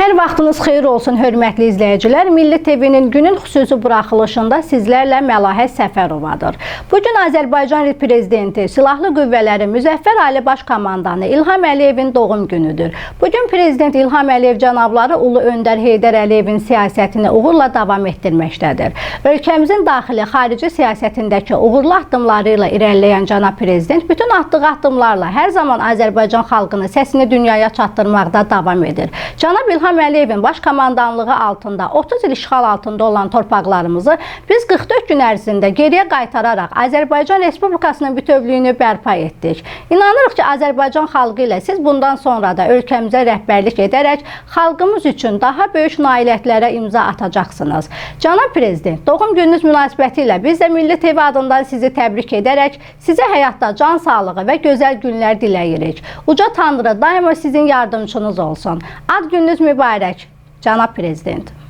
Hər vaxtınız xeyir olsun, hörmətli izləyicilər. Milli TV-nin günün xüsusi buraxılışında sizlərlə Məlahət Səfərovadır. Bugün Azərbaycan Prezidenti, Silahlı Qüvvələrin Müzəffər Ali Baş Komandanı İlham Əliyevin doğum günüdür. Bugün Prezident İlham Əliyev cənabları Ulu Öndər Heydər Əliyevin siyasətini uğurla davam etdirməkdədir. Ölkəmizin daxili, xarici siyasətindəki uğurlu addımları ilə irəliləyən cənab Prezident bütün atdığı addımlarla hər zaman Azərbaycan xalqının səsini dünyaya çatdırmaqda davam edir. Cənab İlham Əliyevin baş komandanlığı altında 30 il işğal altında olan torpaqlarımızı biz 44 gün ərzində geriyə qaytararaq Azərbaycan Respublikasının bütövlüyünü bərpa etdik. İnanırıq ki, Azərbaycan xalqı ilə siz bundan sonra da ölkəmizə rəhbərlik edərək xalqımız üçün daha böyük nailiyyətlərə imza atacaqsınız. Cənab Prezident, doğum gününüz münasibətilə biz də Milli TV adından sizi təbrik edərək sizə həyatda can sağlığı və gözəl günlər diləyirik. Uca Tanrı daima sizin yardımcınız olsun. Ad gününüz mübarək, cənab Prezident.